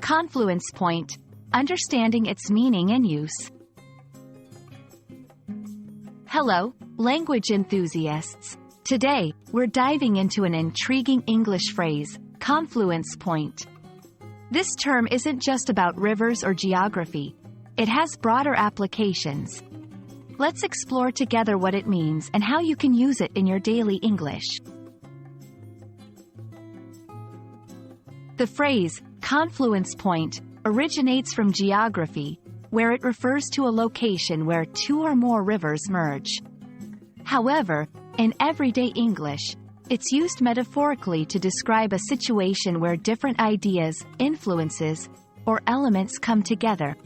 Confluence Point, understanding its meaning and use. Hello, language enthusiasts. Today, we're diving into an intriguing English phrase, confluence point. This term isn't just about rivers or geography. It has broader applications. Let's explore together what it means and how you can use it in your daily English. The phrase, confluence point, originates from geography, where it refers to a location where two or more rivers merge. However, in everyday English, it's used metaphorically to describe a situation where different ideas, influences, or elements come together.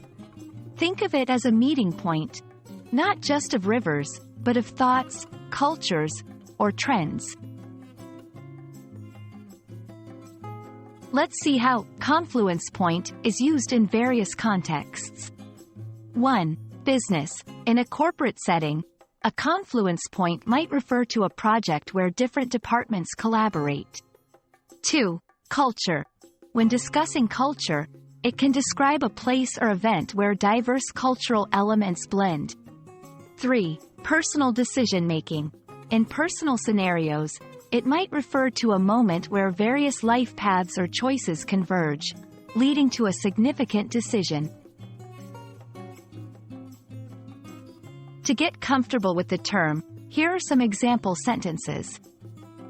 Think of it as a meeting point, not just of rivers, but of thoughts, cultures, or trends. Let's see how confluence point is used in various contexts. 1. Business. In a corporate setting, a confluence point might refer to a project where different departments collaborate. 2. Culture. When discussing culture, it can describe a place or event where diverse cultural elements blend. 3. Personal decision-making. In personal scenarios, it might refer to a moment where various life paths or choices converge, leading to a significant decision. To get comfortable with the term, here are some example sentences.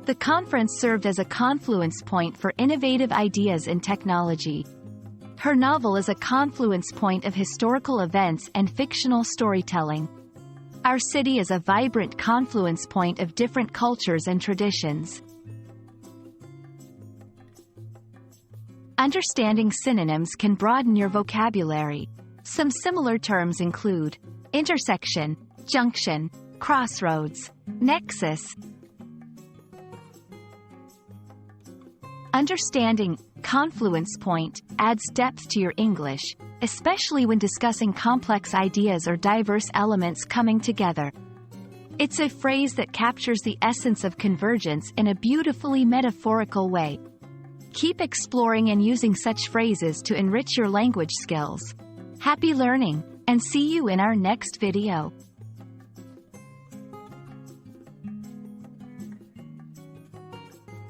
The conference served as a confluence point for innovative ideas in technology. Her novel is a confluence point of historical events and fictional storytelling. Our city is a vibrant confluence point of different cultures and traditions. Understanding synonyms can broaden your vocabulary. Some similar terms include intersection, junction, crossroads, nexus. Understanding confluence point adds depth to your English, especially when discussing complex ideas or diverse elements coming together. It's a phrase that captures the essence of convergence in a beautifully metaphorical way. Keep exploring and using such phrases to enrich your language skills. Happy learning, and see you in our next video.